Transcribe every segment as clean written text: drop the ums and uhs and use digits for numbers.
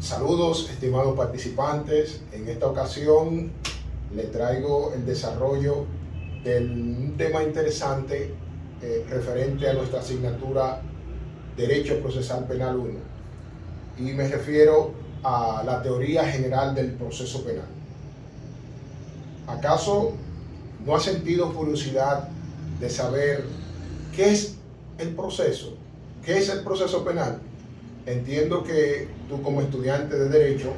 Saludos, estimados participantes. En esta ocasión le traigo el desarrollo de un tema interesante referente a nuestra asignatura Derecho Procesal Penal 1. Y me refiero a la teoría general del proceso penal. ¿Acaso no has sentido curiosidad de saber qué es el proceso? ¿Qué es el proceso penal? Entiendo que tú, como estudiante de Derecho,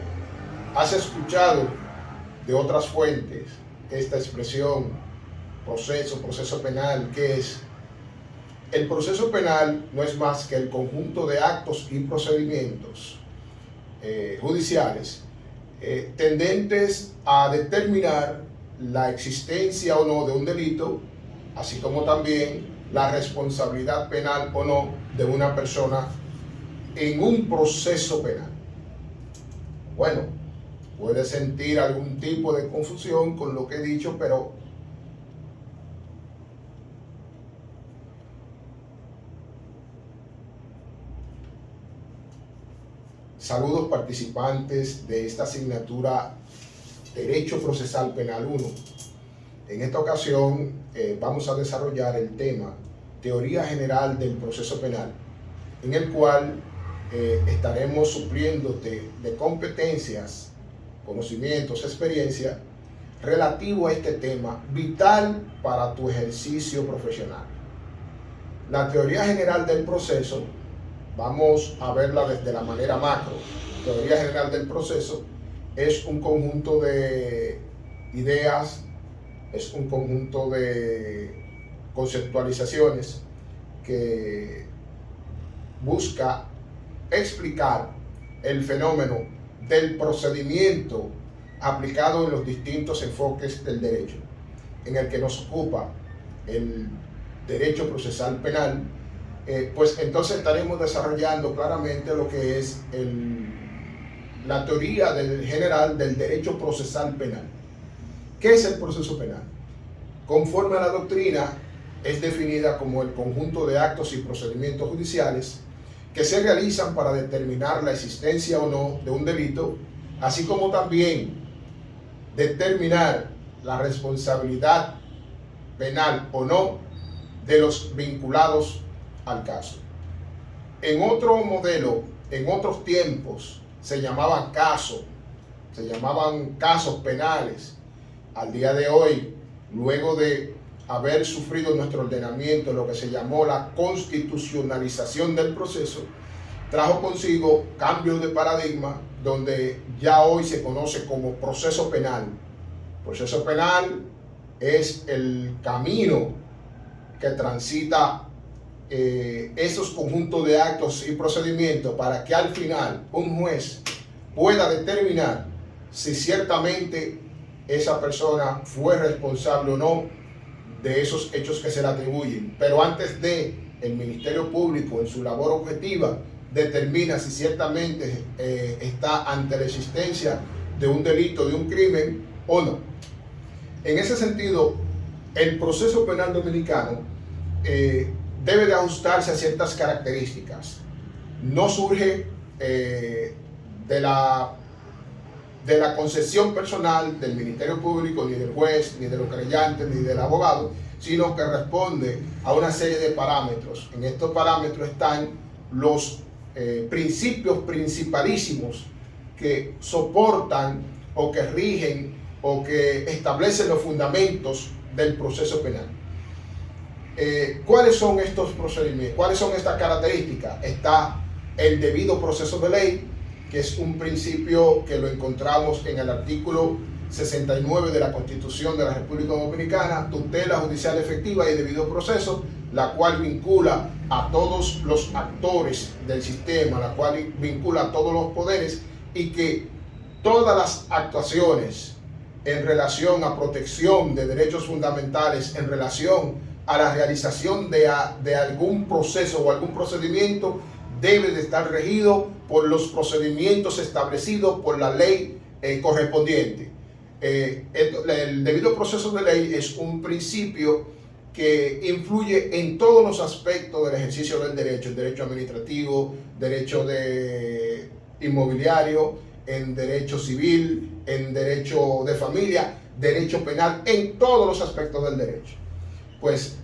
has escuchado de otras fuentes esta expresión proceso penal. ¿Qué es? El proceso penal no es más que el conjunto de actos y procedimientos judiciales tendentes a determinar la existencia o no de un delito, así como también la responsabilidad penal o no de una persona en un proceso penal. Bueno, puede sentir algún tipo de confusión con lo que he dicho, pero saludos participantes de esta asignatura Derecho Procesal Penal 1. En esta ocasión vamos a desarrollar el tema Teoría General del Proceso Penal, en el cual estaremos supliéndote de competencias, conocimientos, experiencia relativo a este tema vital para tu ejercicio profesional. La teoría general del proceso vamos a verla desde la manera macro. La teoría general del proceso es un conjunto de ideas, es un conjunto de conceptualizaciones que busca explicar el fenómeno del procedimiento aplicado en los distintos enfoques del derecho, en el que nos ocupa el derecho procesal penal. Pues entonces estaremos desarrollando claramente lo que es la teoría general del derecho procesal penal. ¿Qué es el proceso penal? Conforme a la doctrina, es definida como el conjunto de actos y procedimientos judiciales que se realizan para determinar la existencia o no de un delito, así como también determinar la responsabilidad penal o no de los vinculados al caso. En otro modelo, en otros tiempos, se llamaban casos penales. Al día de hoy, luego de haber sufrido nuestro ordenamiento lo que se llamó la constitucionalización del proceso, trajo consigo cambios de paradigma donde ya hoy se conoce como proceso penal. Proceso penal es el camino que transita esos conjuntos de actos y procedimientos para que al final un juez pueda determinar si ciertamente esa persona fue responsable o no de esos hechos que se le atribuyen. Pero antes de, el Ministerio Público en su labor objetiva determina si ciertamente está ante la existencia de un delito, de un crimen o no. En ese sentido, el proceso penal dominicano debe de ajustarse a ciertas características. No surge de la concepción personal del Ministerio Público, ni del juez, ni de los creyentes, ni del abogado, sino que responde a una serie de parámetros. En estos parámetros están los principios principalísimos que soportan o que rigen o que establecen los fundamentos del proceso penal. ¿Cuáles son estos procedimientos? ¿Cuáles son estas características? Está el debido proceso de ley, que es un principio que lo encontramos en el artículo 69 de la Constitución de la República Dominicana, tutela judicial efectiva y debido proceso, la cual vincula a todos los actores del sistema, la cual vincula a todos los poderes, y que todas las actuaciones en relación a protección de derechos fundamentales, en relación a la realización de algún proceso o algún procedimiento, debe de estar regido por los procedimientos establecidos por la ley correspondiente. El debido proceso de ley es un principio que influye en todos los aspectos del ejercicio del derecho, el derecho administrativo, derecho de inmobiliario, en derecho civil, en derecho de familia, derecho penal, en todos los aspectos del derecho. Pues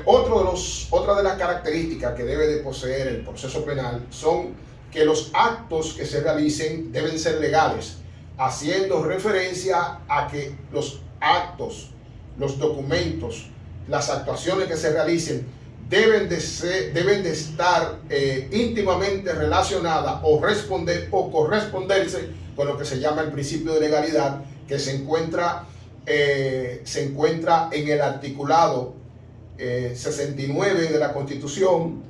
otra de las características que debe de poseer el proceso penal son que los actos que se realicen deben ser legales, haciendo referencia a que los actos, los documentos, las actuaciones que se realicen deben de estar íntimamente relacionadas o corresponderse con lo que se llama el principio de legalidad, que se encuentra en el articulado 69 de la Constitución,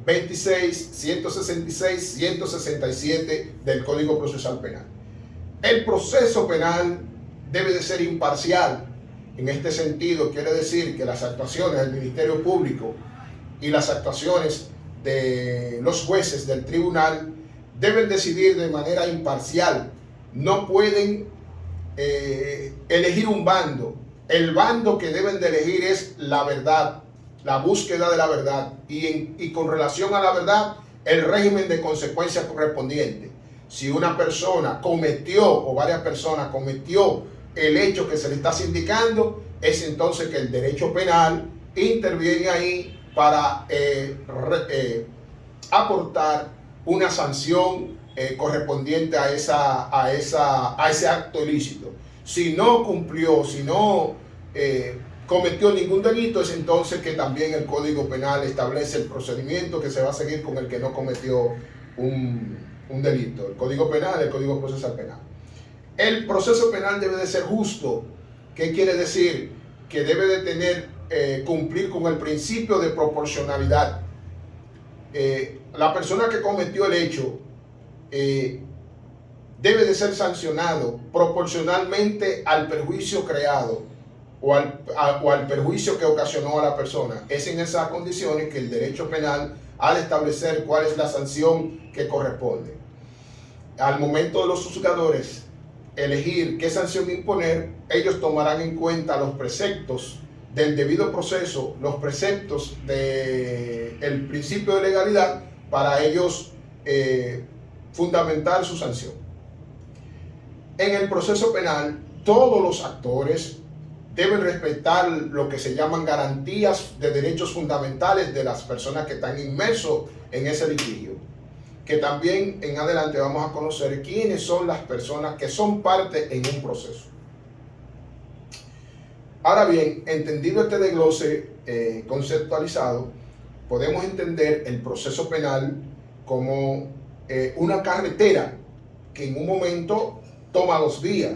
26, 166, 167 del Código Procesal Penal. El proceso penal debe de ser imparcial. En este sentido, quiere decir que las actuaciones del Ministerio Público y las actuaciones de los jueces del tribunal deben decidir de manera imparcial. No pueden elegir un bando. El bando que deben de elegir es la verdad, la búsqueda de la verdad y con relación a la verdad, el régimen de consecuencias correspondiente. Si una persona cometió o varias personas cometió el hecho que se le está sindicando, es entonces que el derecho penal interviene ahí para aportar una sanción correspondiente a ese acto ilícito. Si no cumplió, si no cometió ningún delito, es entonces que también el Código Penal establece el procedimiento que se va a seguir con el que no cometió un delito. El Código Penal, el Código Procesal Penal. El proceso penal debe de ser justo. ¿Qué quiere decir? Que debe de tener, cumplir con el principio de proporcionalidad. La persona que cometió el hecho debe de ser sancionado proporcionalmente al perjuicio creado o al perjuicio que ocasionó a la persona. Es en esas condiciones que el derecho penal ha de establecer cuál es la sanción que corresponde. Al momento de los juzgadores elegir qué sanción imponer, ellos tomarán en cuenta los preceptos del debido proceso, los preceptos del principio de legalidad para ellos fundamentar su sanción. En el proceso penal, todos los actores deben respetar lo que se llaman garantías de derechos fundamentales de las personas que están inmersos en ese litigio. Que también en adelante vamos a conocer quiénes son las personas que son parte en un proceso. Ahora bien, entendido este desglose conceptualizado, podemos entender el proceso penal como una carretera que en un momento toma dos vías.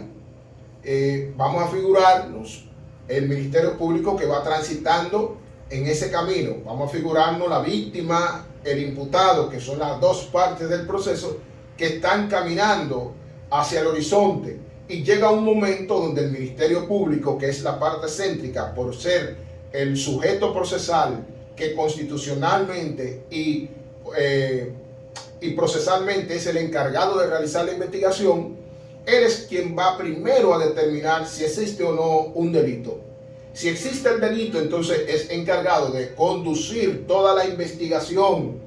Vamos a figurarnos el Ministerio Público que va transitando en ese camino. Vamos a figurarnos la víctima, el imputado, que son las dos partes del proceso que están caminando hacia el horizonte, y llega un momento donde el Ministerio Público, que es la parte céntrica por ser el sujeto procesal que constitucionalmente y procesalmente es el encargado de realizar la investigación, él es quien va primero a determinar si existe o no un delito. Si existe el delito, entonces es encargado de conducir toda la investigación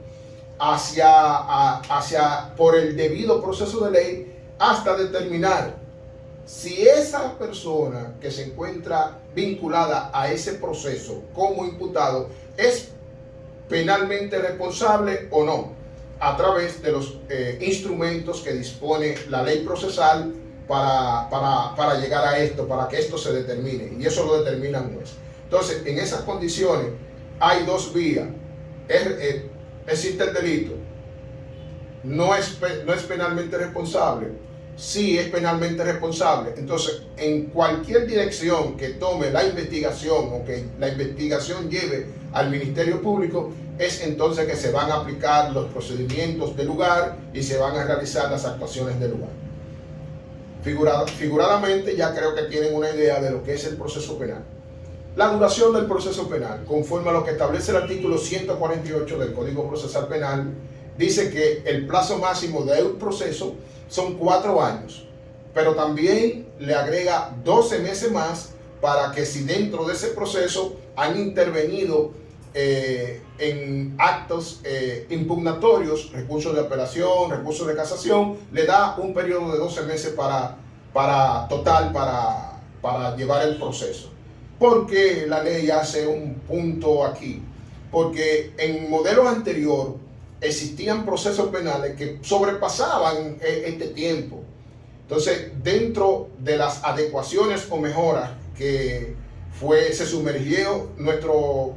por el debido proceso de ley hasta determinar si esa persona que se encuentra vinculada a ese proceso como imputado es penalmente responsable o no, a través de los instrumentos que dispone la ley procesal para llegar a esto, para que esto se determine, y eso lo determina un juez. Entonces, en esas condiciones hay dos vías. Existe el delito, no es penalmente responsable, sí es penalmente responsable. Entonces, en cualquier dirección que tome la investigación o que la investigación lleve al Ministerio Público, es entonces que se van a aplicar los procedimientos del lugar y se van a realizar las actuaciones del lugar. Figuradamente, ya creo que tienen una idea de lo que es el proceso penal. La duración del proceso penal, conforme a lo que establece el artículo 148 del Código Procesal Penal, dice que el plazo máximo de un proceso son 4 años, pero también le agrega 12 meses más para que si dentro de ese proceso han intervenido en actos impugnatorios, recursos de apelación, recursos de casación, le da un periodo de 12 meses para llevar el proceso. ¿Por qué la ley hace un punto aquí? Porque en modelos anteriores existían procesos penales que sobrepasaban este tiempo. Entonces, dentro de las adecuaciones o mejoras que se sumergió nuestro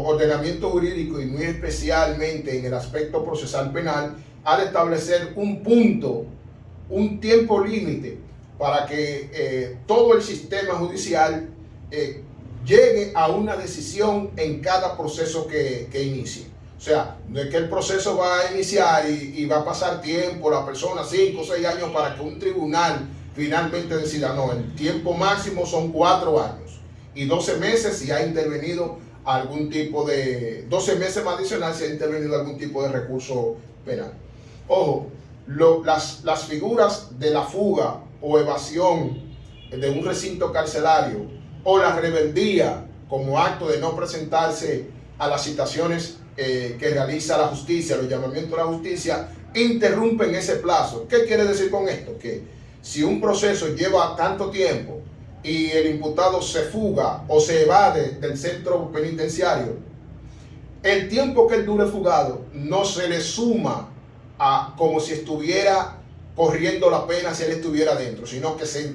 ordenamiento jurídico, y muy especialmente en el aspecto procesal penal, al establecer un punto, un tiempo límite para que todo el sistema judicial llegue a una decisión en cada proceso que inicie. O sea, no es que el proceso va a iniciar y va a pasar tiempo, la persona 5 o 6 años para que un tribunal finalmente decida. No, el tiempo máximo son 4 años y 12 meses si ha intervenido algún tipo de, 12 meses más adicional si ha intervenido algún tipo de recurso penal. Ojo, las figuras de la fuga o evasión de un recinto carcelario o la rebeldía como acto de no presentarse a las citaciones que realiza la justicia, los llamamientos a la justicia, interrumpen ese plazo. ¿Qué quiere decir con esto? Que si un proceso lleva tanto tiempo y el imputado se fuga o se evade del centro penitenciario, el tiempo que él dure fugado no se le suma a como si estuviera corriendo la pena si él estuviera dentro, sino que se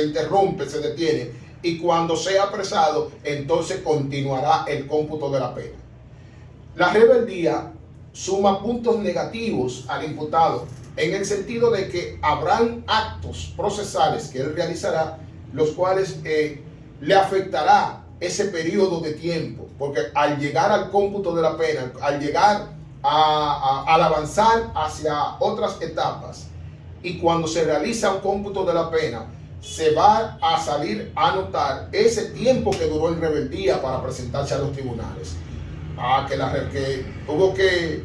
interrumpe, se detiene, y cuando sea apresado, entonces continuará el cómputo de la pena. La rebeldía suma puntos negativos al imputado en el sentido de que habrán actos procesales que él realizará, los cuales le afectará ese periodo de tiempo, porque al llegar al cómputo de la pena, al llegar al avanzar hacia otras etapas, y cuando se realiza un cómputo de la pena, se va a salir a notar ese tiempo que duró en rebeldía para presentarse a los tribunales. Que hubo que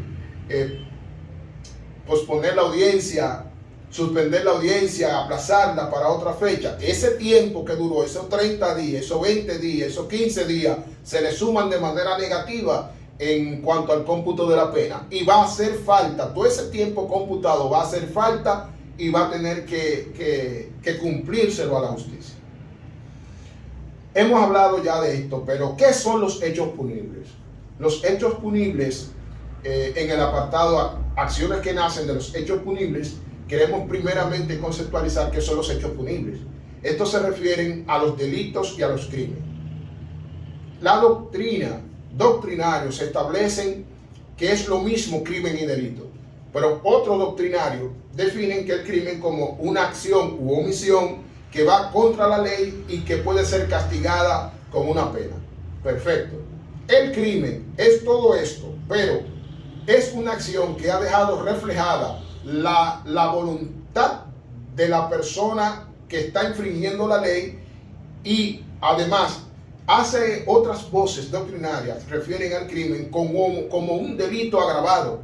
posponer la audiencia, suspender la audiencia, aplazarla para otra fecha. Ese tiempo que duró, esos 30 días, esos 20 días, esos 15 días, se le suman de manera negativa en cuanto al cómputo de la pena. Y va a hacer falta, todo ese tiempo computado va a hacer falta y va a tener que cumplírselo a la justicia. Hemos hablado ya de esto, pero ¿qué son los hechos punibles? Los hechos punibles, en el apartado acciones que nacen de los hechos punibles, queremos primeramente conceptualizar qué son los hechos punibles. Estos se refieren a los delitos y a los crímenes. La doctrinarios establecen que es lo mismo crimen y delito, pero otros doctrinarios definen que el crimen como una acción u omisión que va contra la ley y que puede ser castigada con una pena. Perfecto. El crimen es todo esto, pero es una acción que ha dejado reflejada la voluntad de la persona que está infringiendo la ley, y además hace otras voces doctrinarias refieren al crimen como un delito agravado.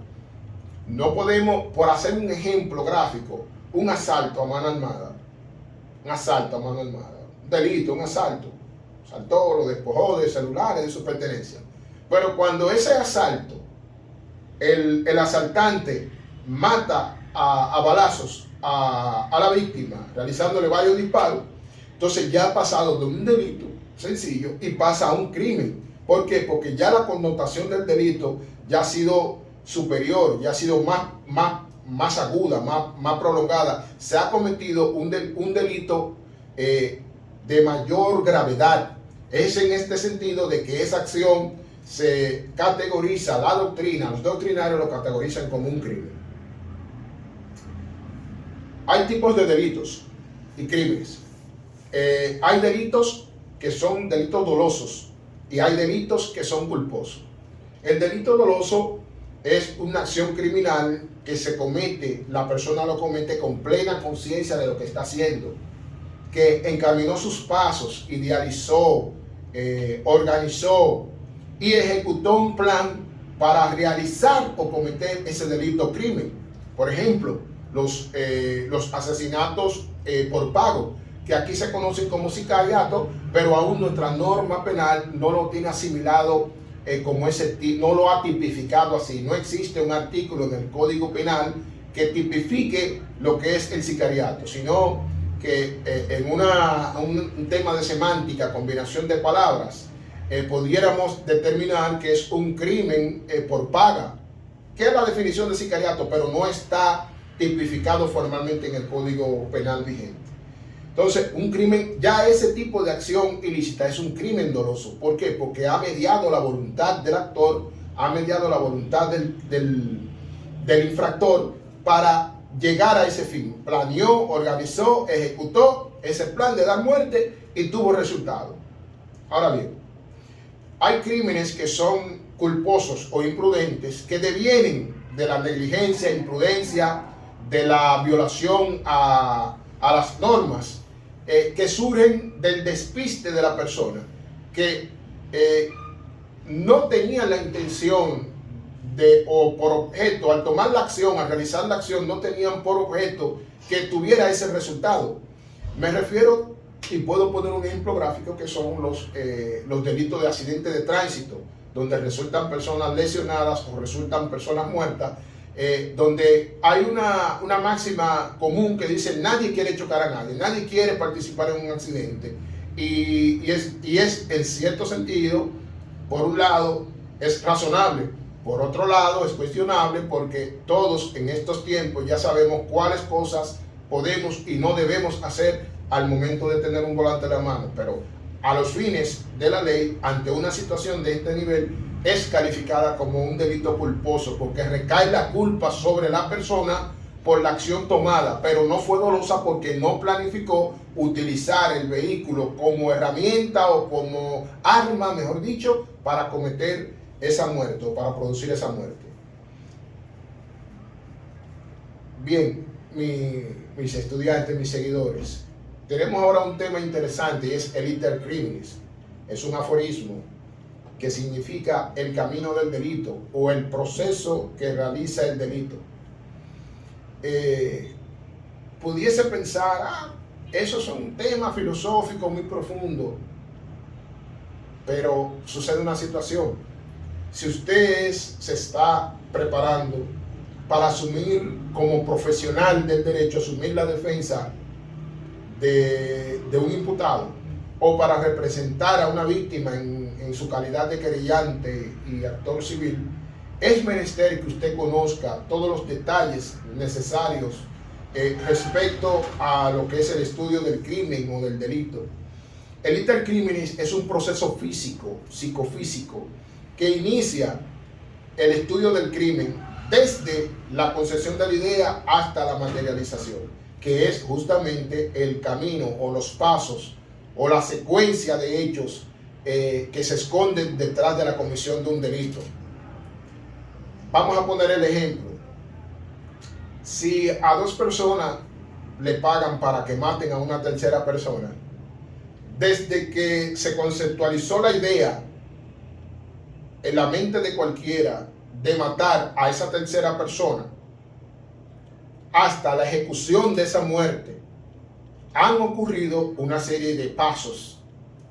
No podemos, por hacer un ejemplo gráfico, un asalto a mano armada, un delito, un asalto, asaltó, lo despojó de celulares, de sus pertenencias. Pero cuando ese asalto, el asaltante mata a balazos a la víctima, realizándole varios disparos, entonces ya ha pasado de un delito sencillo y pasa a un crimen. ¿Por qué? Porque ya la connotación del delito ya ha sido superior, ya ha sido más aguda, más prolongada. Se ha cometido un delito de mayor gravedad. Es en este sentido de que esa acción se categoriza, la doctrina, los doctrinarios lo categorizan como un crimen. Hay tipos de delitos y crímenes. Hay delitos que son delitos dolosos y hay delitos que son culposos. El delito doloso es una acción criminal que se comete, la persona lo comete con plena conciencia de lo que está haciendo, que encaminó sus pasos, idealizó, organizó y ejecutó un plan para realizar o cometer ese delito o crimen. Por ejemplo, los asesinatos por pago, que aquí se conocen como sicariato, pero aún nuestra norma penal no lo tiene asimilado como ese, no lo ha tipificado así. No existe un artículo en el Código Penal que tipifique lo que es el sicariato, sino que en un tema de semántica, combinación de palabras, pudiéramos determinar que es un crimen por paga, que es la definición de sicariato, pero no está tipificado formalmente en el Código Penal vigente. Entonces, un crimen, ya ese tipo de acción ilícita es un crimen doloso. ¿Por qué? Porque ha mediado la voluntad del actor, ha mediado la voluntad del infractor para llegar a ese fin. Planeó, organizó, ejecutó ese plan de dar muerte y tuvo resultado. Ahora bien, hay crímenes que son culposos o imprudentes que devienen de la negligencia, imprudencia, de la violación a las normas, que surgen del despiste de la persona, que no tenían la intención de, o por objeto, al tomar la acción, al realizar la acción, no tenían por objeto que tuviera ese resultado. Me refiero, y puedo poner un ejemplo gráfico, que son los delitos de accidente de tránsito, donde resultan personas lesionadas o resultan personas muertas, donde hay una máxima común que dice: nadie quiere chocar a nadie, nadie quiere participar en un accidente, y es en cierto sentido, por un lado, es razonable, por otro lado es cuestionable, porque todos en estos tiempos ya sabemos cuáles cosas podemos y no debemos hacer al momento de tener un volante en la mano, pero a los fines de la ley, ante una situación de este nivel, es calificada como un delito culposo, porque recae la culpa sobre la persona por la acción tomada, pero no fue dolosa porque no planificó utilizar el vehículo como herramienta o como arma, mejor dicho, para cometer esa muerte o para producir esa muerte. Bien, mis estudiantes, mis seguidores, tenemos ahora un tema interesante y es el iter criminis. Es un aforismo que significa el camino del delito o el proceso que realiza el delito. Pudiese pensar, eso es un tema filosófico muy profundo, pero sucede una situación. Si usted se está preparando para asumir como profesional del derecho, asumir la defensa de un imputado, o para representar a una víctima en su calidad de querellante y actor civil, es menester que usted conozca todos los detalles necesarios respecto a lo que es el estudio del crimen o del delito. El iter criminis es un proceso físico, psicofísico, que inicia el estudio del crimen desde la concepción de la idea hasta la materialización, que es justamente el camino o los pasos o la secuencia de hechos que se esconden detrás de la comisión de un delito. Vamos a poner el ejemplo. Si a dos personas le pagan para que maten a una tercera persona, desde que se conceptualizó la idea en la mente de cualquiera de matar a esa tercera persona hasta la ejecución de esa muerte, han ocurrido una serie de pasos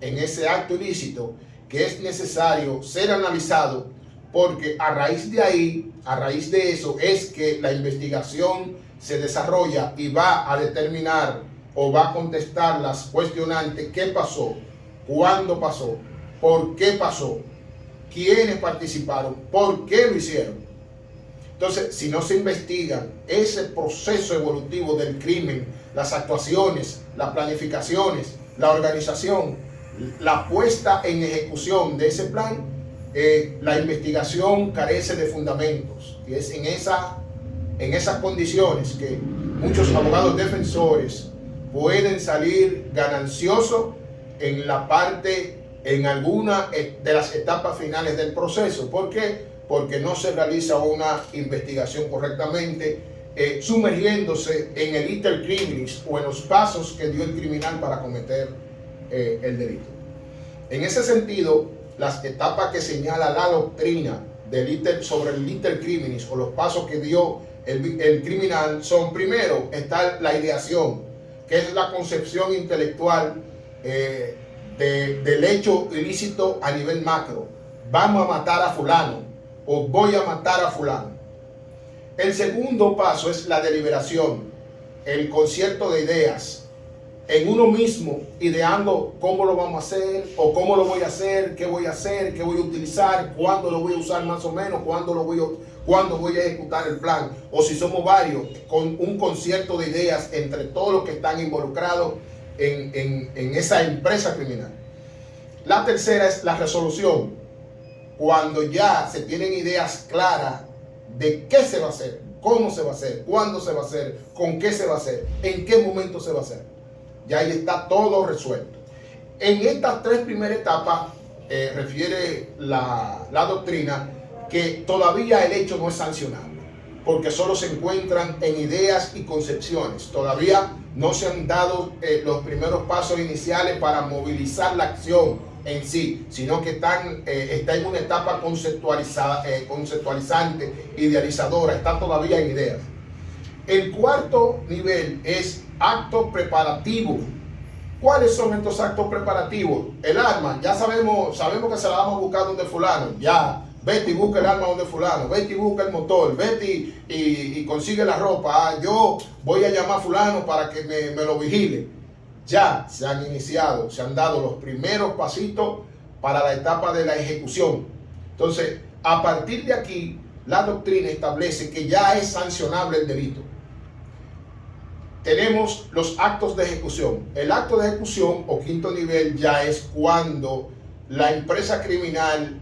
en ese acto ilícito que es necesario ser analizado, porque a raíz de ahí, a raíz de eso, es que la investigación se desarrolla y va a determinar o va a contestar las cuestionantes: ¿qué pasó? ¿Cuándo pasó? ¿Por qué pasó? ¿Quiénes participaron? ¿Por qué lo hicieron? Entonces, si no se investiga ese proceso evolutivo del crimen, las actuaciones, las planificaciones, la organización, la puesta en ejecución de ese plan, la investigación carece de fundamentos. Y es en esas condiciones que muchos abogados defensores pueden salir gananciosos en la parte, en alguna de las etapas finales del proceso. ¿Por qué? Porque no se realiza una investigación correctamente, sumergiéndose en el iter criminis o en los pasos que dio el criminal para cometer el delito. En ese sentido, las etapas que señala la doctrina sobre el iter criminis o los pasos que dio el criminal son: primero está la ideación, que es la concepción intelectual del hecho ilícito a nivel macro, vamos a matar a fulano o voy a matar a fulano. El segundo paso es la deliberación, el concierto de ideas en uno mismo, ideando cómo lo vamos a hacer o cómo lo voy a hacer, qué voy a utilizar, cuándo lo voy a usar más o menos, cuándo voy a ejecutar el plan, o si somos varios, con un concierto de ideas entre todos los que están involucrados en esa empresa criminal. La tercera es la resolución, cuando ya se tienen ideas claras de qué se va a hacer, cómo se va a hacer, cuándo se va a hacer, con qué se va a hacer, en qué momento se va a hacer. Ya ahí está todo resuelto. En estas tres primeras etapas refiere la doctrina que todavía el hecho no es sancionable, porque solo se encuentran en ideas y concepciones. Todavía no se han dado los primeros pasos iniciales para movilizar la acción en sí, sino que está en una etapa conceptualizante, idealizadora, está todavía en ideas. El cuarto nivel es acto preparativo. ¿Cuáles son estos actos preparativos? El arma, ya sabemos que se la vamos a buscar donde fulano, ya, vete y busca el arma donde fulano, vete y busca el motor, vete y consigue la ropa, yo voy a llamar a fulano para que me lo vigile. Ya se han iniciado, se han dado los primeros pasitos para la etapa de la ejecución. Entonces, a partir de aquí, la doctrina establece que ya es sancionable el delito. Tenemos los actos de ejecución. El acto de ejecución o quinto nivel ya es cuando la empresa criminal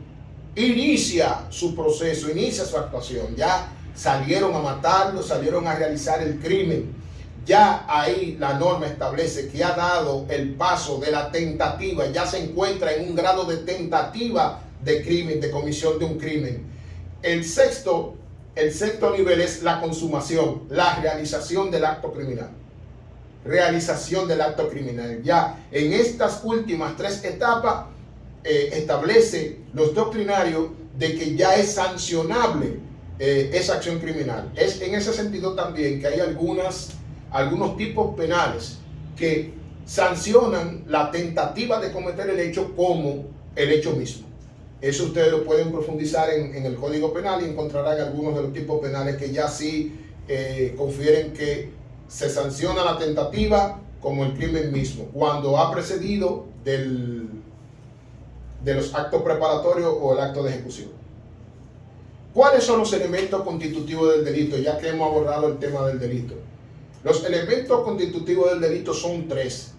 inicia su proceso, inicia su actuación. Ya salieron a matarlo, salieron a realizar el crimen. Ya ahí la norma establece que ha dado el paso de la tentativa, ya se encuentra en un grado de tentativa de crimen, de comisión de un crimen. El sexto nivel es la consumación, la realización del acto criminal. Realización del acto criminal. Ya en estas últimas tres etapas establece los doctrinarios de que ya es sancionable esa acción criminal. Es en ese sentido también que hay algunos tipos penales que sancionan la tentativa de cometer el hecho como el hecho mismo. Eso ustedes lo pueden profundizar en el Código Penal y encontrarán algunos de los tipos penales que ya sí confieren que se sanciona la tentativa como el crimen mismo, cuando ha precedido de los actos preparatorios o el acto de ejecución. ¿Cuáles son los elementos constitutivos del delito? Ya que hemos abordado el tema del delito. Los elementos constitutivos del delito son tres.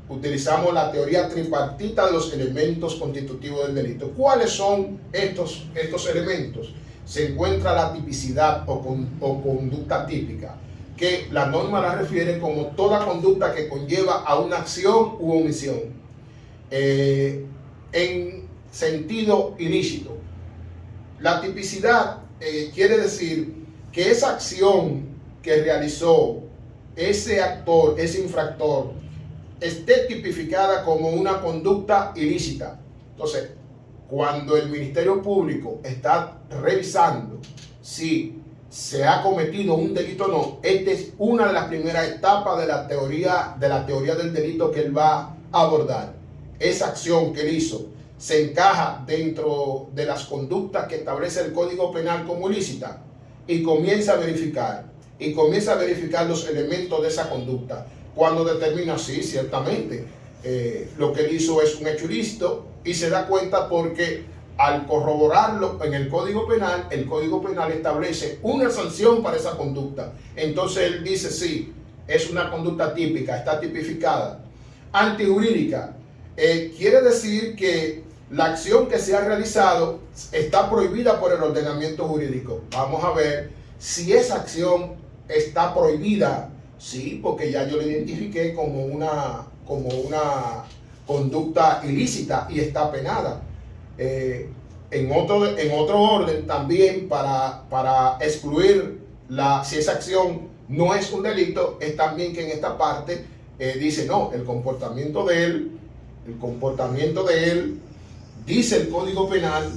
Utilizamos la teoría tripartita de los elementos constitutivos del delito. ¿Cuáles son estos elementos? Se encuentra la tipicidad o conducta típica, que la norma la refiere como toda conducta que conlleva a una acción u omisión en sentido ilícito. La tipicidad quiere decir que esa acción que realizó ese actor, ese infractor, esté tipificada como una conducta ilícita. Entonces, cuando el Ministerio Público está revisando si se ha cometido un delito o no, esta es una de las primeras etapas de la teoría del delito que él va a abordar. Esa acción que él hizo se encaja dentro de las conductas que establece el Código Penal como ilícita y comienza a verificar los elementos de esa conducta. Cuando determina, sí, ciertamente, lo que él hizo es un hecho ilícito y se da cuenta porque al corroborarlo en el Código Penal establece una sanción para esa conducta. Entonces él dice, sí, es una conducta típica, está tipificada. Antijurídica, quiere decir que la acción que se ha realizado está prohibida por el ordenamiento jurídico. Vamos a ver si esa acción está prohibida. Sí, porque ya yo lo identifiqué como una conducta ilícita y está penada. En otro orden también para excluir si esa acción no es un delito, es también que en esta parte dice no, el comportamiento de él, dice el Código Penal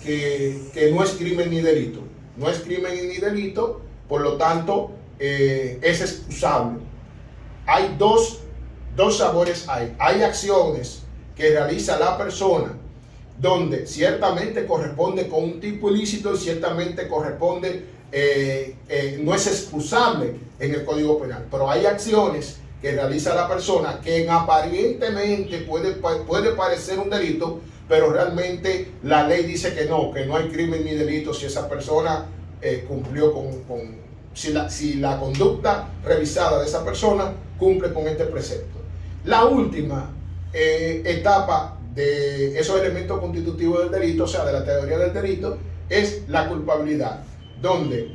que no es crimen ni delito. No es crimen ni delito, por lo tanto es excusable. Hay dos sabores. Hay acciones que realiza la persona donde ciertamente corresponde con un tipo ilícito y ciertamente corresponde, no es excusable en el Código Penal, pero hay acciones que realiza la persona que aparentemente puede parecer un delito, pero realmente la ley dice que no hay crimen ni delito si esa persona cumplió si la conducta revisada de esa persona cumple con este precepto. La última etapa de esos elementos constitutivos del delito, o sea, de la teoría del delito, es la culpabilidad, donde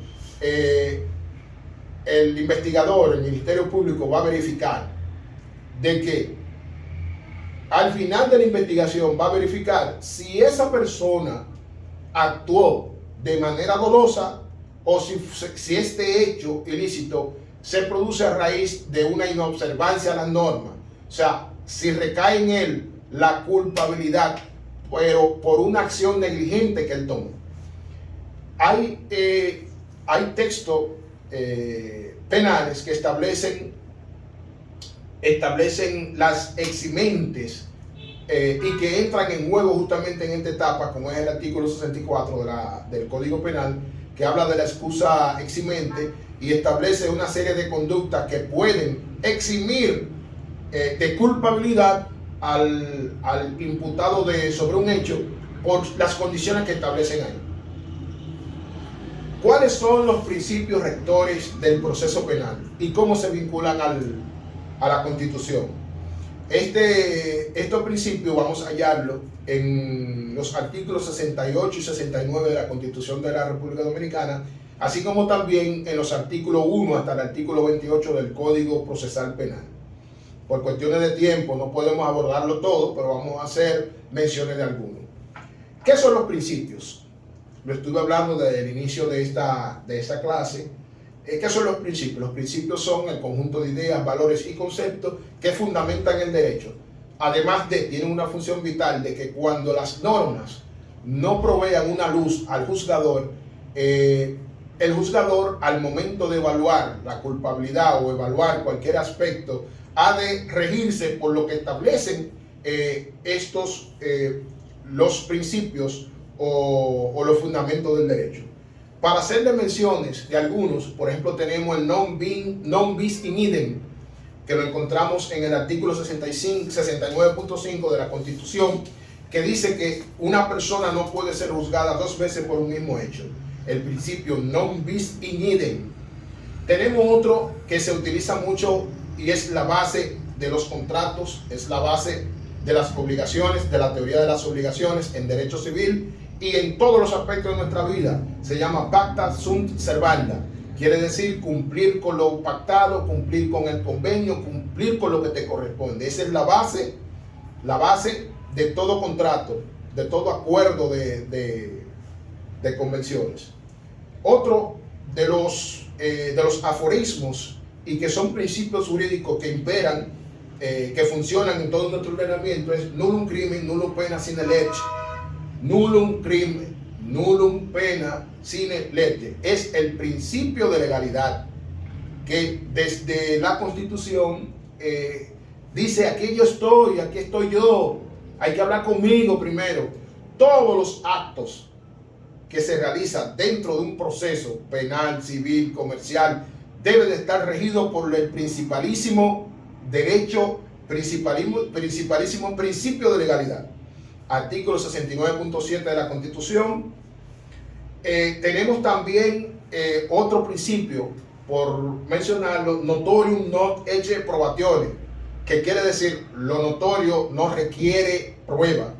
el investigador, el Ministerio Público, va a verificar de que al final de la investigación va a verificar si esa persona actuó de manera dolosa o si este hecho ilícito se produce a raíz de una inobservancia a las normas. O sea, si recae en él la culpabilidad, pero por una acción negligente que él tomó. Hay textos penales que establecen las eximentes y que entran en juego justamente en esta etapa, como es el artículo 64 del Código Penal, que habla de la excusa eximente y establece una serie de conductas que pueden eximir de culpabilidad al imputado sobre un hecho por las condiciones que establecen ahí. ¿Cuáles son los principios rectores del proceso penal y cómo se vinculan a la Constitución? Estos principios vamos a hallarlos en los artículos 68 y 69 de la Constitución de la República Dominicana, así como también en los artículos 1 hasta el artículo 28 del Código Procesal Penal. Por cuestiones de tiempo no podemos abordarlo todo, pero vamos a hacer menciones de algunos. ¿Qué son los principios? Lo estuve hablando desde el inicio de esta clase. ¿Qué son los principios? Los principios son el conjunto de ideas, valores y conceptos que fundamentan el derecho. Además tienen una función vital de que cuando las normas no provean una luz al juzgador, el juzgador al momento de evaluar la culpabilidad o evaluar cualquier aspecto ha de regirse por lo que establecen los principios o los fundamentos del derecho. Para hacerle menciones de algunos, por ejemplo, tenemos el non bis in idem, que lo encontramos en el artículo 69.5 de la Constitución, que dice que una persona no puede ser juzgada dos veces por un mismo hecho. El principio non bis in idem. Tenemos otro que se utiliza mucho y es la base de los contratos, es la base de las obligaciones, de la teoría de las obligaciones en derecho civil y en todos los aspectos de nuestra vida. Se llama pacta sunt servanda. Quiere decir cumplir con lo pactado, cumplir con el convenio, cumplir con lo que te corresponde. Esa es la base de todo contrato, de todo acuerdo de convenciones. Otro de los aforismos y que son principios jurídicos que imperan, que funcionan en todo nuestro ordenamiento es nullum crimen, nullum pena sine lege. Nullum crimen, nullum pena sine lege. Es el principio de legalidad que desde la Constitución dice: aquí yo estoy, aquí estoy yo, hay que hablar conmigo primero. Todos los actos que se realizan dentro de un proceso penal, civil, comercial, debe de estar regido por el principalísimo derecho, principalísimo principio de legalidad. Artículo 69.7 de la Constitución. Tenemos también otro principio, por mencionarlo, notorium non ecce probatione, que quiere decir lo notorio no requiere prueba.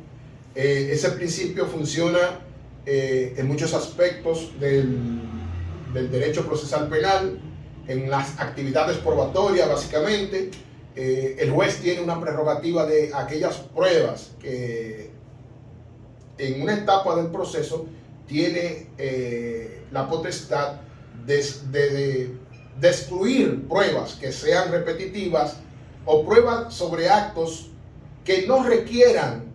Ese principio funciona en muchos aspectos del derecho procesal penal, en las actividades probatorias básicamente. El juez tiene una prerrogativa de aquellas pruebas que en una etapa del proceso tiene la potestad de excluir pruebas que sean repetitivas o pruebas sobre actos que no requieran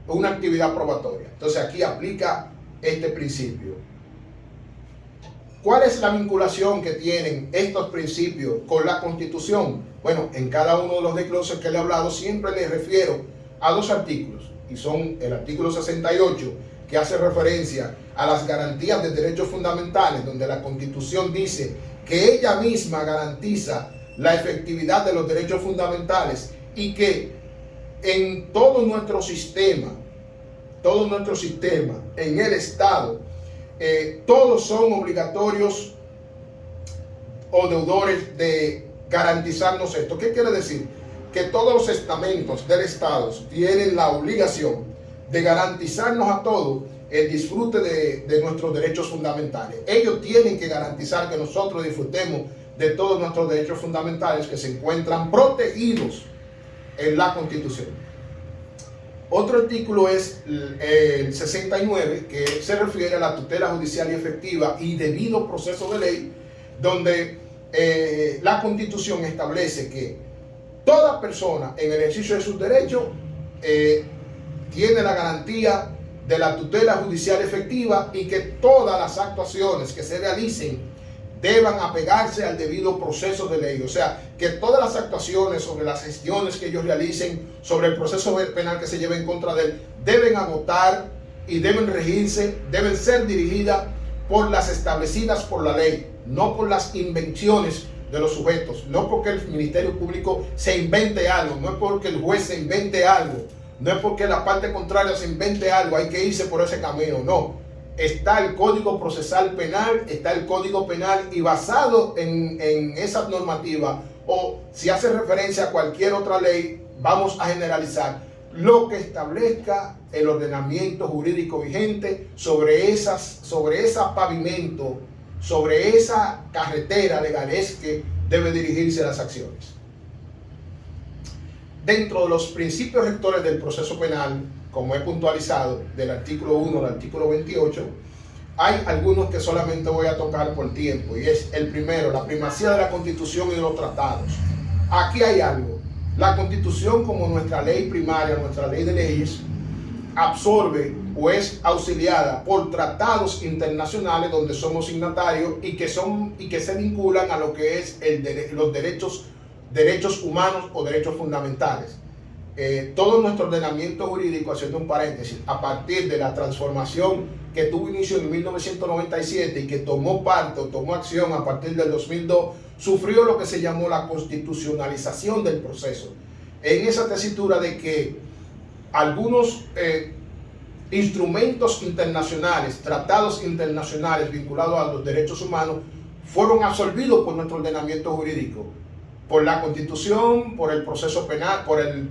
una actividad probatoria. Entonces aquí aplica este principio. ¿Cuál es la vinculación que tienen estos principios con la Constitución? Bueno, en cada uno de los desgloses que le he hablado siempre les refiero a dos artículos. y son el artículo 68, que hace referencia a las garantías de derechos fundamentales, donde la Constitución dice que ella misma garantiza la efectividad de los derechos fundamentales y que en todo nuestro sistema, en el Estado, todos son obligatorios o deudores de garantizarnos esto. ¿Qué quiere decir? Que todos los estamentos del Estado tienen la obligación de garantizarnos a todos el disfrute de nuestros derechos fundamentales. Ellos tienen que garantizar que nosotros disfrutemos de todos nuestros derechos fundamentales que se encuentran protegidos en la Constitución. Otro artículo es el 69, que se refiere a la tutela judicial y efectiva y debido proceso de ley, donde la Constitución establece que toda persona en el ejercicio de sus derechos tiene la garantía de la tutela judicial efectiva y que todas las actuaciones que se realicen deban apegarse al debido proceso de ley. O sea, que todas las actuaciones sobre las gestiones que ellos realicen, sobre el proceso penal que se lleve en contra de él, deben agotar y deben regirse, deben ser dirigidas por las establecidas por la ley, no por las invenciones de los sujetos, no porque el Ministerio Público se invente algo, no es porque el juez se invente algo, no es porque la parte contraria se invente algo, hay que irse por ese camino, no. Está el Código Procesal Penal, está el Código Penal y basado en esa normativa o si hace referencia a cualquier otra ley, vamos a generalizar lo que establezca el ordenamiento jurídico vigente sobre ese pavimento, sobre esa carretera legal es que debe dirigirse las acciones. Dentro de los principios rectores del proceso penal, como he puntualizado, del artículo 1 al artículo 28, hay algunos que solamente voy a tocar por tiempo, y es el primero, la primacía de la Constitución y de los tratados. Aquí hay algo. La Constitución, como nuestra ley primaria, nuestra ley de leyes, absorbe o es auxiliada por tratados internacionales donde somos signatarios y que se vinculan a lo que es los derechos humanos o derechos fundamentales. Todo nuestro ordenamiento jurídico, haciendo un paréntesis, a partir de la transformación que tuvo inicio en 1997 y que tomó acción a partir del 2002, sufrió lo que se llamó la constitucionalización del proceso. En esa tesitura de que algunos instrumentos internacionales, tratados internacionales vinculados a los derechos humanos, fueron absorbidos por nuestro ordenamiento jurídico, por la Constitución, por el proceso penal, por el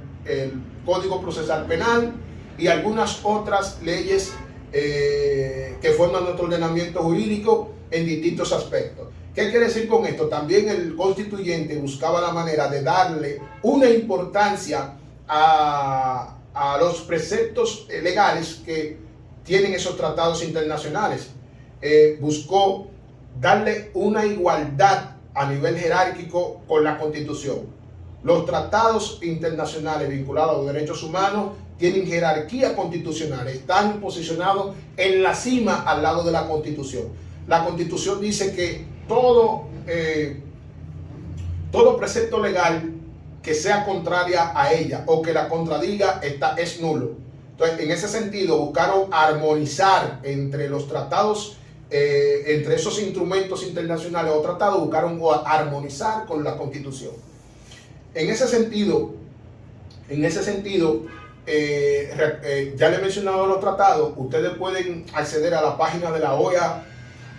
Código Procesal Penal y algunas otras leyes que forman nuestro ordenamiento jurídico en distintos aspectos. ¿Qué quiere decir con esto? También el constituyente buscaba la manera de darle una importancia a los preceptos legales que tienen esos tratados internacionales. Buscó darle una igualdad a nivel jerárquico con la Constitución. Los tratados internacionales vinculados a los derechos humanos tienen jerarquía constitucional, están posicionados en la cima al lado de la Constitución. La Constitución dice que todo precepto legal que sea contraria a ella o que la contradiga es nulo. Entonces, en ese sentido, buscaron armonizar entre los tratados, entre esos instrumentos internacionales o tratados, buscaron armonizar con la Constitución. En ese sentido, ya le he mencionado los tratados. Ustedes pueden acceder a la página de la OEA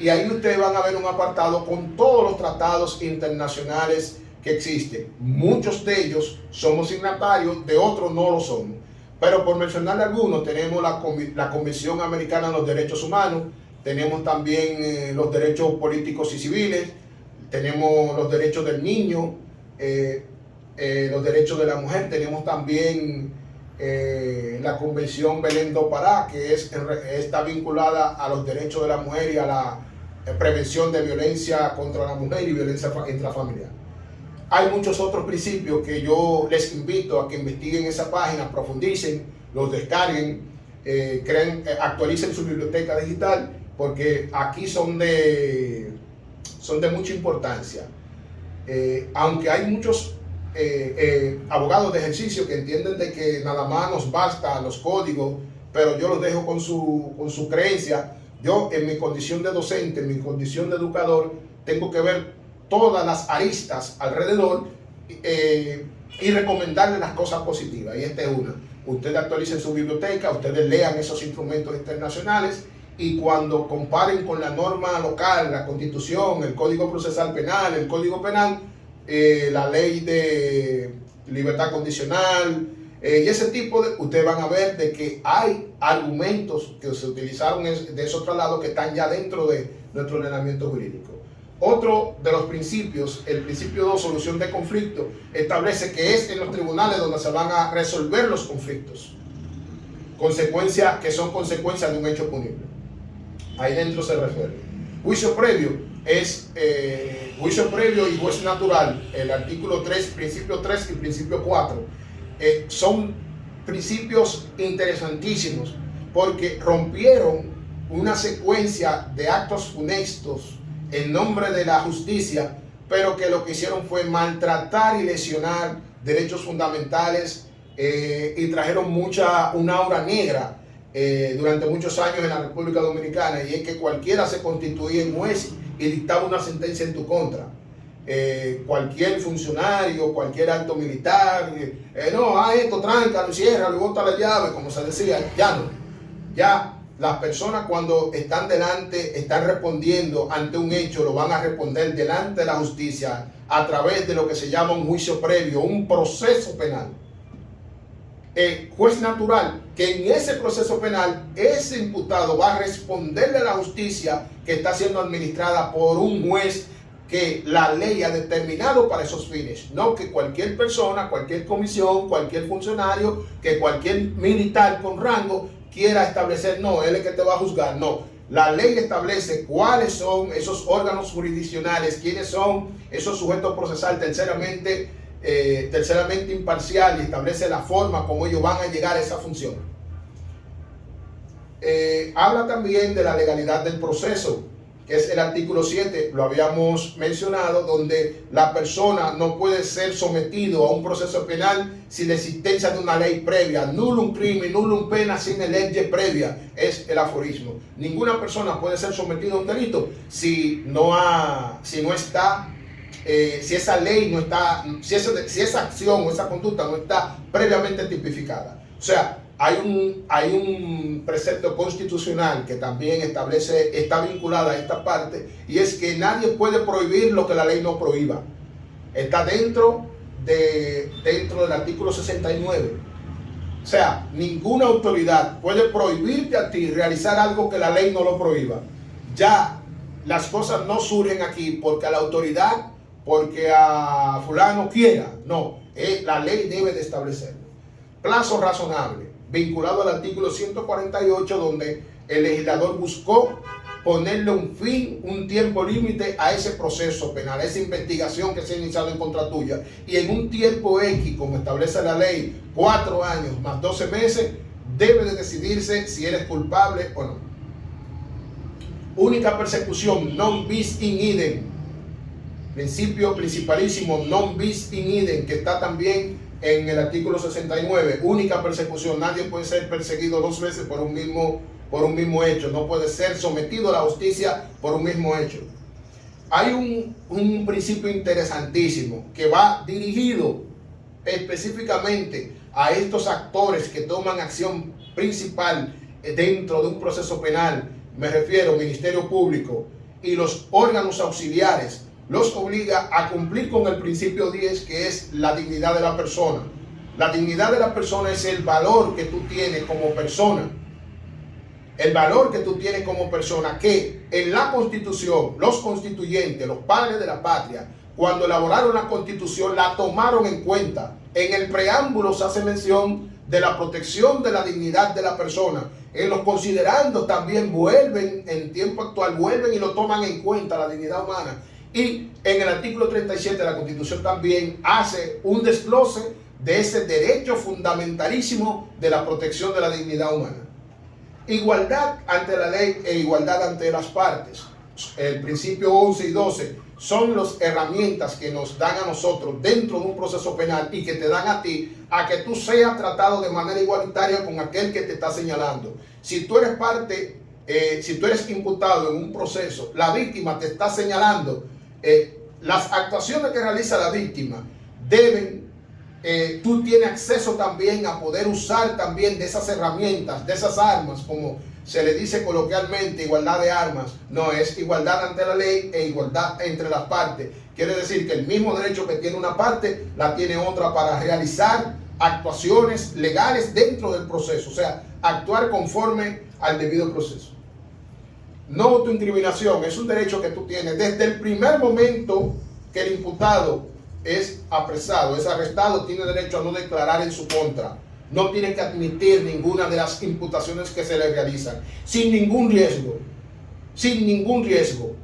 y ahí ustedes van a ver un apartado con todos los tratados internacionales que existen. Muchos de ellos somos signatarios, de otros no lo somos. Pero por mencionarle algunos, tenemos la Convención Americana de los Derechos Humanos, tenemos también los derechos políticos y civiles, tenemos los derechos del niño, los derechos de la mujer, tenemos también la Convención Belén do Pará, que está vinculada a los derechos de la mujer y a la prevención de violencia contra la mujer y violencia intrafamiliar. Hay muchos otros principios que yo les invito a que investiguen esa página, profundicen, los descarguen, actualicen su biblioteca digital, porque aquí son de mucha importancia. Aunque hay muchos abogados de ejercicio que entienden de que nada más nos basta los códigos, pero yo los dejo con su creencia. Yo, en mi condición de docente, en mi condición de educador, tengo que ver todas las aristas alrededor y recomendarle las cosas positivas. Y esta es una. Ustedes actualicen su biblioteca, ustedes lean esos instrumentos internacionales y cuando comparen con la norma local, la Constitución, el Código Procesal Penal, el Código Penal, la ley de libertad condicional y ese tipo de, ustedes van a ver de que hay argumentos que se utilizaron de esos traslados que están ya dentro de nuestro ordenamiento jurídico. Otro de los principios, el principio 2, solución de conflictos, establece que es en los tribunales donde se van a resolver los conflictos, que son consecuencias de un hecho punible. Ahí dentro se resuelve. Juicio previo es juicio previo y juez natural. El artículo 3, principio 3 y principio 4 son principios interesantísimos porque rompieron una secuencia de actos funestos en nombre de la justicia, pero que lo que hicieron fue maltratar y lesionar derechos fundamentales y trajeron una aura negra durante muchos años en la República Dominicana, y es que cualquiera se constituía en juez y dictaba una sentencia en tu contra. Cualquier funcionario, cualquier acto militar, esto, tráncalo, ciérralo y bota la llave, como se decía, ya no. Ya las personas cuando están delante, están respondiendo ante un hecho, lo van a responder delante de la justicia a través de lo que se llama un juicio previo, un proceso penal. Juez natural, que en ese proceso penal ese imputado va a responderle a la justicia que está siendo administrada por un juez que la ley ha determinado para esos fines, no que cualquier persona, cualquier comisión, cualquier funcionario, que cualquier militar con rango quiera establecer, no, él es que te va a juzgar, no. La ley establece cuáles son esos órganos jurisdiccionales, quiénes son esos sujetos procesales terceramente imparcial, y establece la forma como ellos van a llegar a esa función. Habla también de la legalidad del proceso, que es el artículo 7, lo habíamos mencionado, donde la persona no puede ser sometido a un proceso penal sin la existencia de una ley previa. Nullum crimen, nullum pena sine legge previa, es el aforismo. Ninguna persona puede ser sometida a un delito si esa ley no está, si esa acción o esa conducta no está previamente tipificada. O sea, hay un precepto constitucional que también está vinculada a esta parte, y es que nadie puede prohibir lo que la ley no prohíba. Está dentro del artículo 69. O sea, ninguna autoridad puede prohibirte a ti realizar algo que la ley no lo prohíba. Ya las cosas no surgen aquí porque a la autoridad, porque a fulano quiera. No, la ley debe de establecerlo. Plazo razonable, vinculado al artículo 148, donde el legislador buscó ponerle un fin, un tiempo límite a ese proceso penal, a esa investigación que se ha iniciado en contra tuya. Y en un tiempo X, como establece la ley, 4 años más 12 meses, debe de decidirse si eres culpable o no. Única persecución, non bis in idem. Principio principalísimo, non bis in idem, que está también en el artículo 69. Única persecución, nadie puede ser perseguido 2 veces por un mismo hecho, no puede ser sometido a la justicia por un mismo hecho. Hay un principio interesantísimo que va dirigido específicamente a estos actores que toman acción principal dentro de un proceso penal. Me refiero al Ministerio Público y los órganos auxiliares. Los obliga a cumplir con el principio 10, que es la dignidad de la persona. La dignidad de la persona es el valor que tú tienes como persona. El valor que tú tienes como persona, que en la Constitución, los constituyentes, los padres de la patria, cuando elaboraron la Constitución, la tomaron en cuenta. En el preámbulo se hace mención de la protección de la dignidad de la persona. En los considerandos también vuelven, en tiempo actual, vuelven y lo toman en cuenta, la dignidad humana. Y en el artículo 37 de la Constitución también hace un desglose de ese derecho fundamentalísimo de la protección de la dignidad humana. Igualdad ante la ley e igualdad ante las partes. O el principio 11 y 12 son las herramientas que nos dan a nosotros dentro de un proceso penal y que te dan a ti a que tú seas tratado de manera igualitaria con aquel que te está señalando. Si tú eres parte, si tú eres imputado en un proceso, la víctima te está señalando, las actuaciones que realiza la víctima deben, tú tienes acceso también a poder usar también de esas herramientas, de esas armas, como se le dice coloquialmente, igualdad de armas. No, es igualdad ante la ley e igualdad entre las partes. Quiere decir que el mismo derecho que tiene una parte, la tiene otra para realizar actuaciones legales dentro del proceso, o sea, actuar conforme al debido proceso. No autoincriminación es un derecho que tú tienes desde el primer momento que el imputado es apresado, es arrestado, tiene derecho a no declarar en su contra. No tiene que admitir ninguna de las imputaciones que se le realizan, sin ningún riesgo, sin ningún riesgo.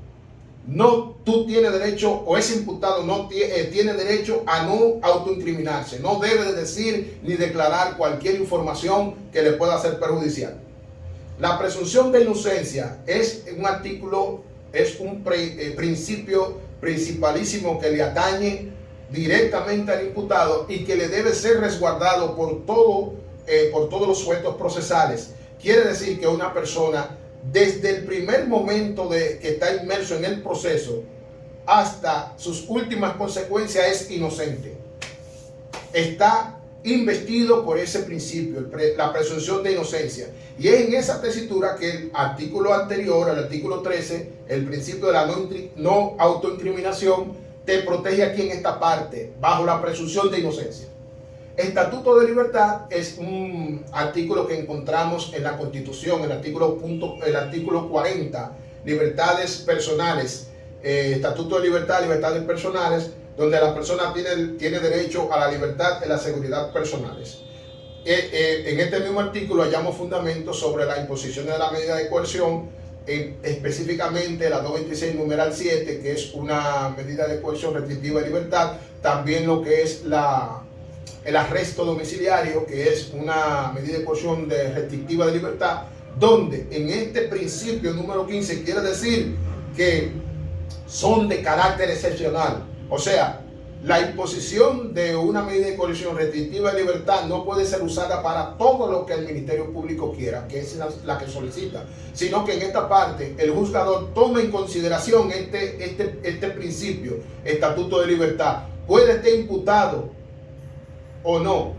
No, tú tienes derecho, o ese imputado no tiene derecho a no autoincriminarse. No debe de decir ni declarar cualquier información que le pueda ser perjudicial. La presunción de inocencia es un artículo, es un principio principalísimo que le atañe directamente al imputado y que le debe ser resguardado por todos los sujetos procesales. Quiere decir que una persona, desde el primer momento que está inmerso en el proceso hasta sus últimas consecuencias, es inocente. Está investido por ese principio, la presunción de inocencia. Y es en esa tesitura que el artículo anterior, el artículo 13, el principio de la no autoincriminación, te protege aquí en esta parte, bajo la presunción de inocencia. Estatuto de libertad es un artículo que encontramos en la Constitución, el artículo 40, libertades personales, Estatuto de libertad, libertades personales, donde la persona tiene derecho a la libertad y la seguridad personales. En este mismo artículo hallamos fundamentos sobre la imposición de la medida de coerción, específicamente la 226 numeral 7, que es una medida de coerción restrictiva de libertad, también lo que es el arresto domiciliario, que es una medida de coerción restrictiva de libertad, donde en este principio número 15 quiere decir que son de carácter excepcional. O sea, la imposición de una medida de coerción restrictiva de libertad no puede ser usada para todo lo que el Ministerio Público quiera, que es la que solicita, sino que en esta parte el juzgador toma en consideración este principio, Estatuto de libertad. Puede estar imputado o no,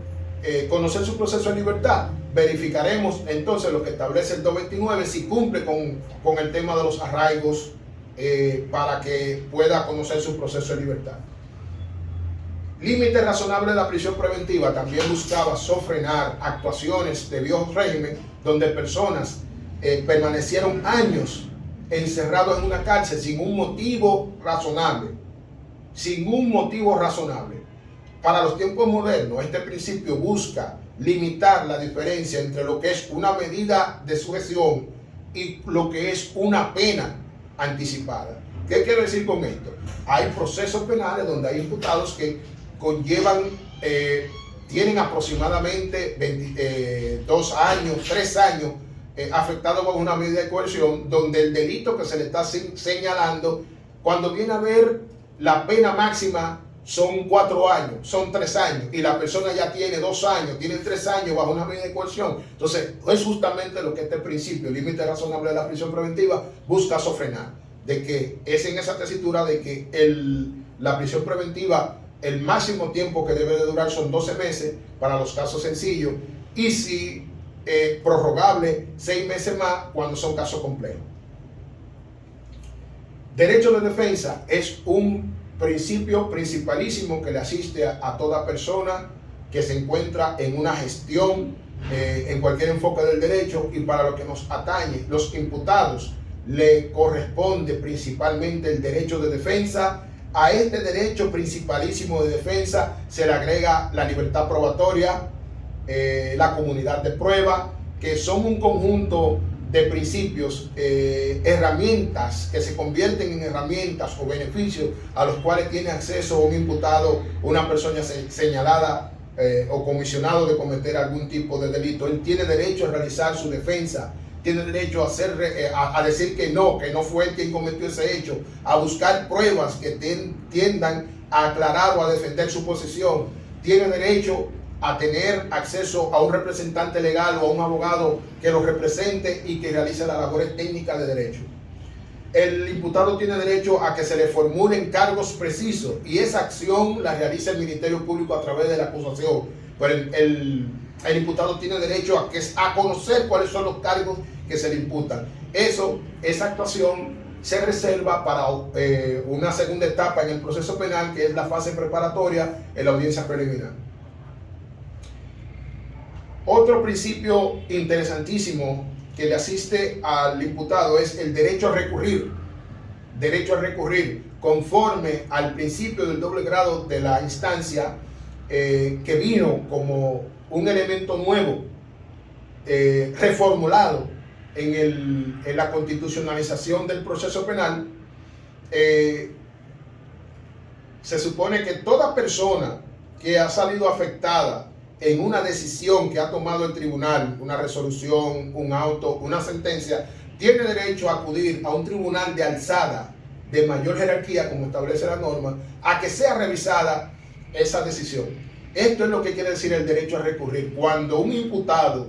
conocer su proceso de libertad. Verificaremos entonces lo que establece el 229, si cumple con el tema de los arraigos, para que pueda conocer su proceso de libertad. Límite razonable de la prisión preventiva también buscaba sofrenar actuaciones de viejo régimen donde personas permanecieron años encerrados en una cárcel sin un motivo razonable. Sin un motivo razonable. Para los tiempos modernos, este principio busca limitar la diferencia entre lo que es una medida de sujeción y lo que es una pena anticipada. ¿Qué quiero decir con esto? Hay procesos penales donde hay imputados que conllevan, tienen aproximadamente 2 años, 3 años afectados por una medida de coerción, donde el delito que se le está señalando, cuando viene a ver la pena máxima, son 4 años, son 3 años, y la persona ya tiene 2 años, tiene 3 años bajo una medida de coerción. Entonces, es justamente lo que este principio, el límite razonable de la prisión preventiva, busca sofrenar, de que es en esa tesitura de que la prisión preventiva, el máximo tiempo que debe de durar son 12 meses para los casos sencillos, y si prorrogable 6 meses más cuando son casos complejos. Derecho de defensa es un principio principalísimo que le asiste a toda persona que se encuentra en una gestión, en cualquier enfoque del derecho, y para lo que nos atañe, los imputados, le corresponde principalmente el derecho de defensa. A este derecho principalísimo de defensa se le agrega la libertad probatoria, la comunidad de prueba, que son un conjunto de principios, herramientas que se convierten en herramientas o beneficios a los cuales tiene acceso un imputado, una persona señalada o comisionado de cometer algún tipo de delito. Él tiene derecho a realizar su defensa tiene derecho a decir que no fue él quien cometió ese hecho, a buscar pruebas que tiendan a aclarar o a defender su posición, tiene derecho a tener acceso a un representante legal o a un abogado que lo represente y que realice las labores técnicas de derecho. El imputado tiene derecho a que se le formulen cargos precisos y esa acción la realiza el Ministerio Público a través de la acusación. Pero el imputado tiene derecho a conocer cuáles son los cargos que se le imputan. Esa actuación se reserva para una segunda etapa en el proceso penal, que es la fase preparatoria en la audiencia preliminar. Otro principio interesantísimo que le asiste al imputado es el derecho a recurrir. Derecho a recurrir conforme al principio del doble grado de la instancia, que vino como un elemento nuevo, reformulado en la constitucionalización del proceso penal. Se supone que toda persona que ha salido afectada en una decisión que ha tomado el tribunal, una resolución, un auto, una sentencia, tiene derecho a acudir a un tribunal de alzada, de mayor jerarquía, como establece la norma, a que sea revisada esa decisión. Esto es lo que quiere decir el derecho a recurrir. Cuando un imputado,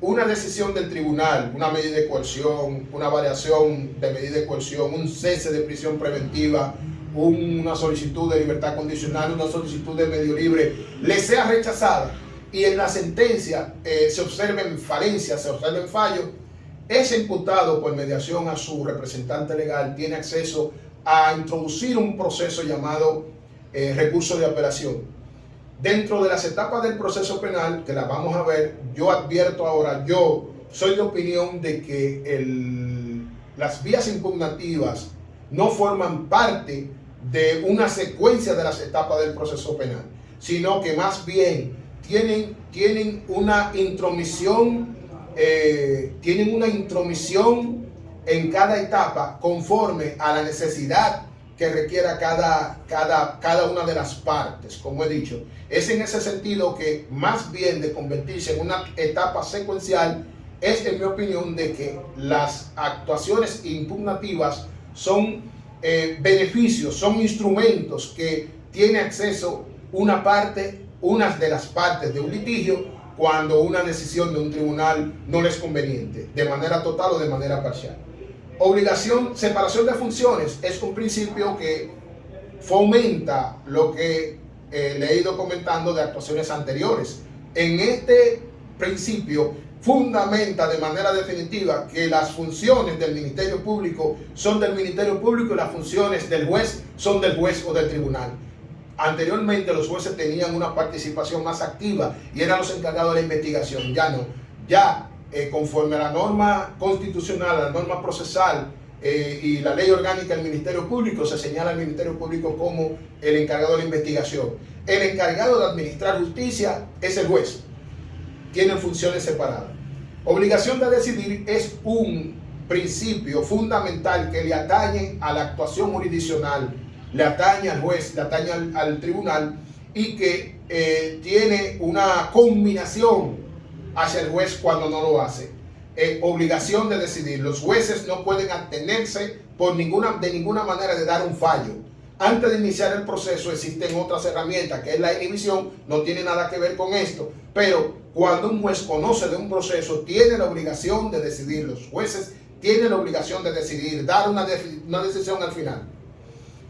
una decisión del tribunal, una medida de coerción, una variación de medida de coerción, un cese de prisión preventiva, una solicitud de libertad condicional, una solicitud de medio libre, le sea rechazada y en la sentencia se observen falencias, se observen fallos, ese imputado, por mediación a su representante legal, tiene acceso a introducir un proceso llamado recurso de apelación. Dentro de las etapas del proceso penal, que las vamos a ver, yo advierto ahora, yo soy de opinión de que las vías impugnativas no forman parte de una secuencia de las etapas del proceso penal, sino que más bien tienen una intromisión, en cada etapa conforme a la necesidad que requiera cada una de las partes. Como he dicho, es en ese sentido que más bien de convertirse en una etapa secuencial, es en mi opinión de que las actuaciones impugnativas son beneficios, son instrumentos que tiene acceso unas de las partes de un litigio cuando una decisión de un tribunal no les es conveniente, de manera total o de manera parcial. Separación de funciones es un principio que fomenta lo que le he ido comentando de actuaciones anteriores. En este principio fundamenta de manera definitiva que las funciones del Ministerio Público son del Ministerio Público y las funciones del juez son del juez o del tribunal. Anteriormente los jueces tenían una participación más activa y eran los encargados de la investigación. Ya no. Ya conforme a la norma constitucional, a la norma procesal y la ley orgánica del Ministerio Público, se señala al Ministerio Público como el encargado de la investigación. El encargado de administrar justicia es el juez. Tienen funciones separadas. Obligación de decidir es un principio fundamental que le atañe a la actuación jurisdiccional, le atañe al juez, le atañe al tribunal y que tiene una combinación hacia el juez cuando no lo hace. Obligación de decidir. Los jueces no pueden abstenerse de ninguna manera de dar un fallo. Antes de iniciar el proceso existen otras herramientas, que es la inhibición, no tiene nada que ver con esto, pero cuando un juez conoce de un proceso, tiene la obligación de decidir. Los jueces tienen la obligación de decidir, dar una decisión al final.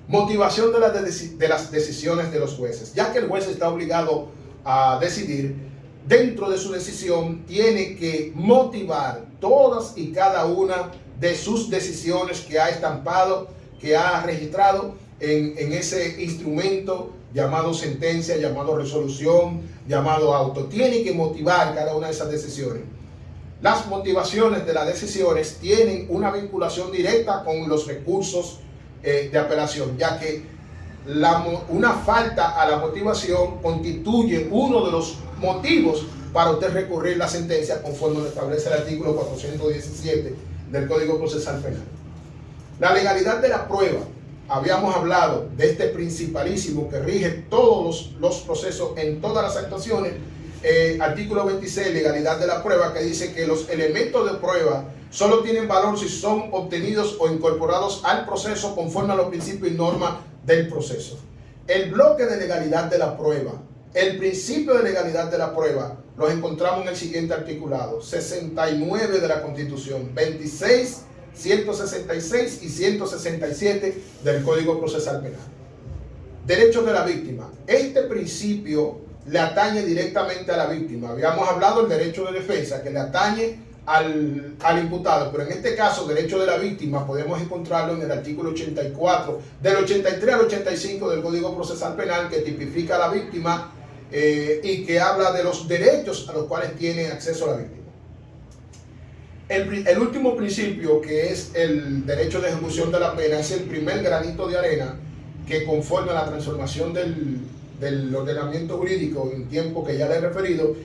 Motivación de las decisiones de los jueces. Ya que el juez está obligado a decidir, dentro de su decisión tiene que motivar todas y cada una de sus decisiones que ha estampado, que ha registrado en ese instrumento llamado sentencia, llamado resolución, llamado auto. Tiene que motivar cada una de esas decisiones. Las motivaciones de las decisiones tienen una vinculación directa con los recursos de apelación, ya que una falta a la motivación constituye uno de los motivos para usted recurrir la sentencia conforme lo establece el artículo 417 del Código Procesal Penal. La legalidad de la prueba. Habíamos hablado de este principalísimo que rige todos los procesos en todas las actuaciones. artículo 26, legalidad de la prueba, que dice que los elementos de prueba solo tienen valor si son obtenidos o incorporados al proceso conforme a los principios y normas del proceso. El bloque de legalidad de la prueba, el principio de legalidad de la prueba, los encontramos en el siguiente articulado: 69 de la Constitución, 26, 166 y 167 del Código Procesal Penal. Derechos de la víctima. Este principio le atañe directamente a la víctima. Habíamos hablado del derecho de defensa, que le atañe al imputado, pero en este caso, derecho de la víctima, podemos encontrarlo en el artículo 84, del 83 al 85 del Código Procesal Penal, que tipifica a la víctima y que habla de los derechos a los cuales tiene acceso la víctima. El último principio, que es el derecho de ejecución de la pena, es el primer granito de arena que conforme a la transformación del ordenamiento jurídico en tiempo que ya le he referido,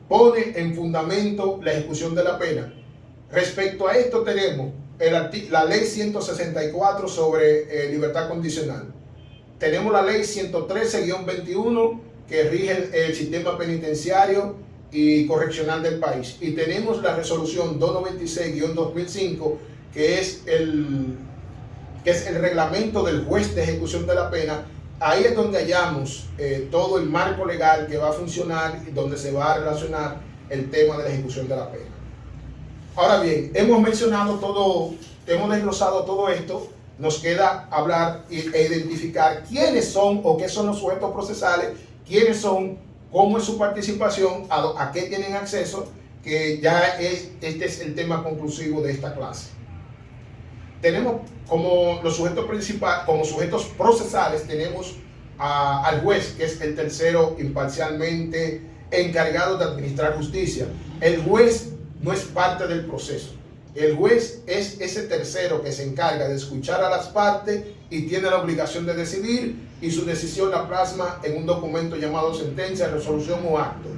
pone en fundamento la ejecución de la pena. Respecto a esto tenemos la ley 164 sobre libertad condicional. Tenemos la ley 113-21 que rige el sistema penitenciario y correccional del país. Y tenemos la resolución 296-2005 que es el reglamento del juez de ejecución de la pena. Ahí es donde hallamos todo el marco legal que va a funcionar y donde se va a relacionar el tema de la ejecución de la pena. Ahora bien, hemos mencionado todo, hemos desglosado todo esto. Nos queda hablar e identificar quiénes son o qué son los sujetos procesales, quiénes son, cómo es su participación, a qué tienen acceso, que ya este es el tema conclusivo de esta clase. Tenemos como los sujetos principales, como sujetos procesales, tenemos al juez, que es el tercero imparcialmente encargado de administrar justicia. El juez no es parte del proceso. El juez es ese tercero que se encarga de escuchar a las partes y tiene la obligación de decidir, y su decisión la plasma en un documento llamado sentencia, resolución o acto.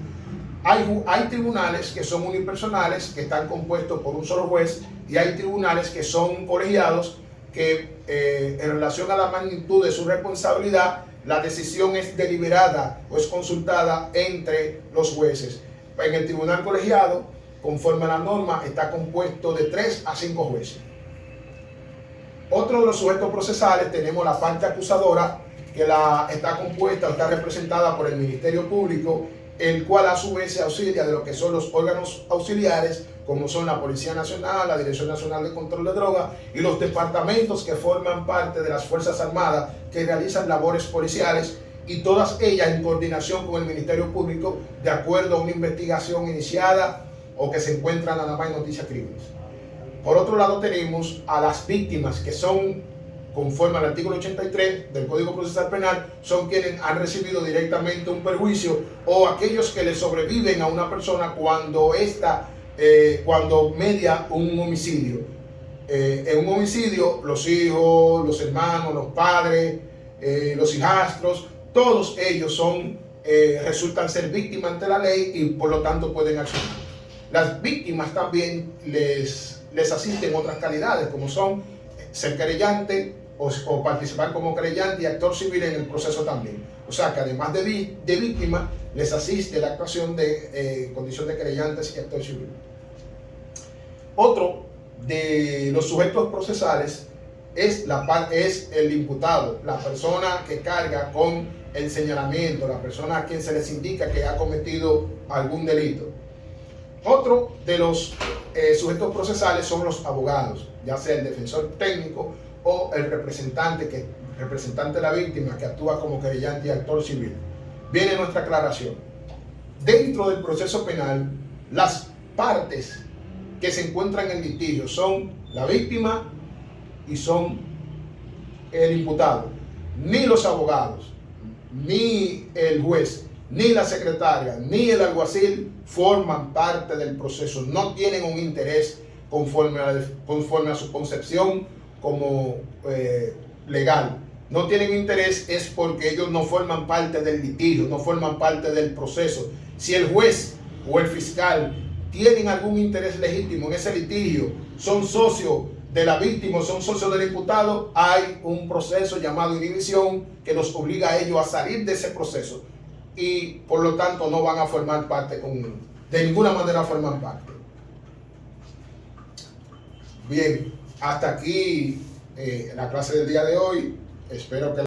Hay tribunales que son unipersonales, que están compuestos por un solo juez, y hay tribunales que son colegiados, que en relación a la magnitud de su responsabilidad, la decisión es deliberada o es consultada entre los jueces. En el tribunal colegiado, conforme a la norma, está compuesto de 3 a 5 jueces. Otro de los sujetos procesales tenemos la parte acusadora, que está compuesta o está representada por el Ministerio Público, el cual a su vez se auxilia de lo que son los órganos auxiliares, como son la Policía Nacional, la Dirección Nacional de Control de Drogas y los departamentos que forman parte de las Fuerzas Armadas que realizan labores policiales, y todas ellas en coordinación con el Ministerio Público, de acuerdo a una investigación iniciada o que se encuentra nada más en noticias crímenes. Por otro lado, tenemos a las víctimas, que son, conforme al artículo 83 del Código Procesal Penal, son quienes han recibido directamente un perjuicio, o aquellos que le sobreviven a una persona cuando media un homicidio. En un homicidio, los hijos, los hermanos, los padres, los hijastros, todos ellos resultan ser víctimas ante la ley y por lo tanto pueden accionar. Las víctimas también les asisten otras calidades, como son ser querellante o participar como querellante y actor civil en el proceso también. O sea que además de víctima, les asiste la actuación de condición de querellantes y actor civil. Otro de los sujetos procesales es el imputado, la persona que carga con el señalamiento, la persona a quien se les indica que ha cometido algún delito. Otro de los sujetos procesales son los abogados, ya sea el defensor técnico o el representante de la víctima, que actúa como querellante y actor civil. Viene nuestra aclaración. Dentro del proceso penal, las partes que se encuentran en litigio son la víctima y son el imputado. Ni los abogados, ni el juez, ni la secretaria, ni el alguacil forman parte del proceso. No tienen un interés conforme a su concepción como legal. No tienen interés es porque ellos no forman parte del litigio, no forman parte del proceso. Si el juez o el fiscal tienen algún interés legítimo en ese litigio, son socios de la víctima, son socios del imputado, hay un proceso llamado inhibición que los obliga a ellos a salir de ese proceso. y por lo tanto no van a formar parte de ninguna manera forman parte. Bien, hasta aquí la clase del día de hoy. Espero que